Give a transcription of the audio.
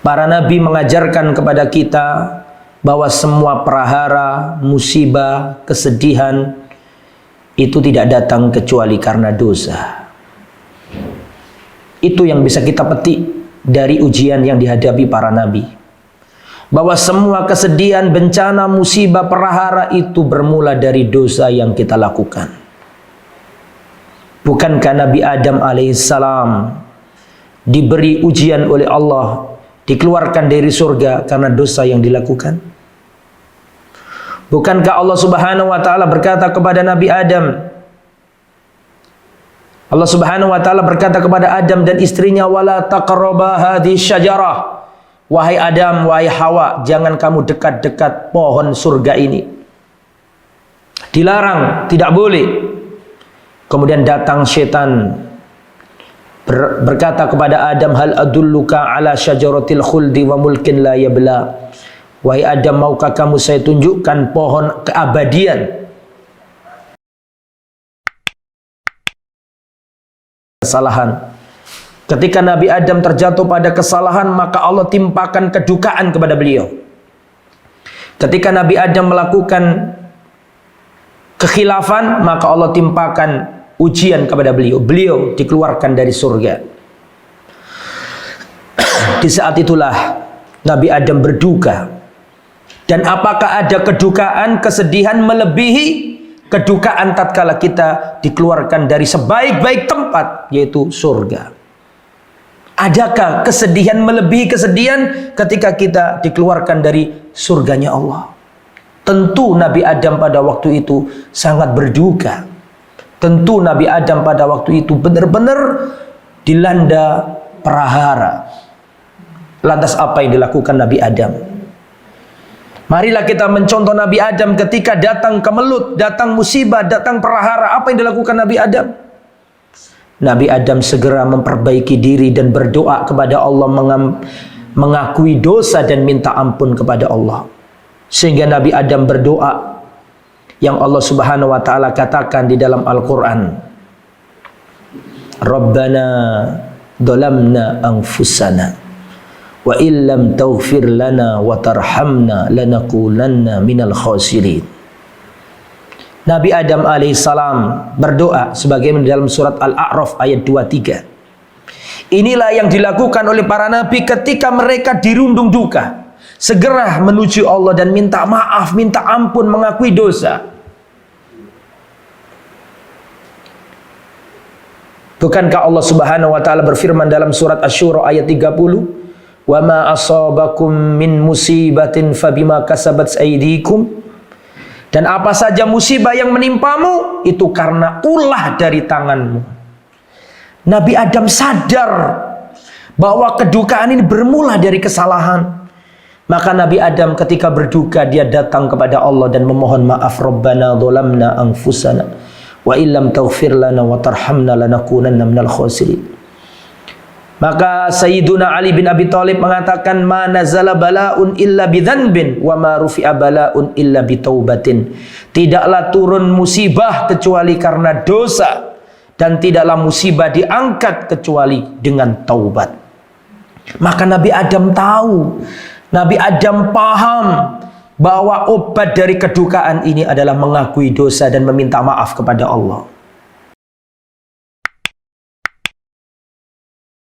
Para nabi mengajarkan kepada kita bahwa semua prahara, musibah, kesedihan itu tidak datang kecuali karena dosa. Itu yang bisa kita petik dari ujian yang dihadapi para nabi. Bahwa semua kesedihan, bencana, musibah, prahara itu bermula dari dosa yang kita lakukan. Bukankah Nabi Adam alaihissalam diberi ujian oleh Allah, dikeluarkan dari surga karena dosa yang dilakukan? Bukankah Allah Subhanahu wa taala berkata kepada Nabi Adam, Allah Subhanahu wa taala berkata kepada Adam dan istrinya, wala taqraba hadhihi syajarah, wahai Adam, wahai Hawa, jangan kamu dekat-dekat pohon surga ini. Dilarang, tidak boleh. Kemudian datang setan berkata kepada Adam, hal adulluka ala syajaratil khuldi wa mulkin la yabla. Wahai Adam, maukah kamu saya tunjukkan pohon keabadian? Kesalahan. Ketika Nabi Adam terjatuh pada kesalahan, maka Allah timpakan kedukaan kepada beliau. Ketika Nabi Adam melakukan kekhilafan, maka Allah timpakan ujian kepada beliau. Beliau dikeluarkan dari surga. Di saat itulah Nabi Adam berduka. Dan apakah ada kedukaan, kesedihan melebihi kedukaan tatkala kita dikeluarkan dari sebaik-baik tempat, yaitu surga? Adakah kesedihan melebihi kesedihan ketika kita dikeluarkan dari surganya Allah? Tentu Nabi Adam pada waktu itu sangat berduka. Tentu Nabi Adam pada waktu itu benar-benar dilanda prahara. Lantas apa yang dilakukan Nabi Adam? Marilah kita mencontoh Nabi Adam ketika datang kemelut, datang musibah, datang prahara. Apa yang dilakukan Nabi Adam? Nabi Adam segera memperbaiki diri dan berdoa kepada Allah, mengakui dosa dan minta ampun kepada Allah. Sehingga Nabi Adam berdoa yang Allah Subhanahu wa taala katakan di dalam Al-Qur'an. Rabbana dhalamna anfusana wa illam taghfir lana wa tarhamna lanakunanna minal khasirin. Nabi Adam alaihissalam berdoa sebagaimana dalam surat Al-A'raf ayat 23. Inilah yang dilakukan oleh para nabi ketika mereka dirundung duka. Segera menuju Allah dan minta maaf, minta ampun, mengakui dosa. Bukankah Allah Subhanahu wa taala berfirman dalam surat Asy-Syura ayat 30? Wa ma asabakum min musibatin fabima kasabat aydikum. Dan apa saja musibah yang menimpamu itu karena ulah dari tanganmu. Nabi Adam sadar bahwa kedukaan ini bermula dari kesalahan. Maka Nabi Adam ketika berduka, dia datang kepada Allah dan memohon maaf. Rabbana dhalamna anfusana wa illam taghfir lana wa tarhamna lanakunanna minal khasirin. Maka Sayyiduna Ali bin Abi Thalib mengatakan, ma nazala bala'un illa bidzanbin wa ma rufi'a bala'un illa bitaubatin. Tidaklah turun musibah kecuali karena dosa, dan tidaklah musibah diangkat kecuali dengan taubat. Maka Nabi Adam tahu, Nabi Adam paham bahwa obat dari kedukaan ini adalah mengakui dosa dan meminta maaf kepada Allah.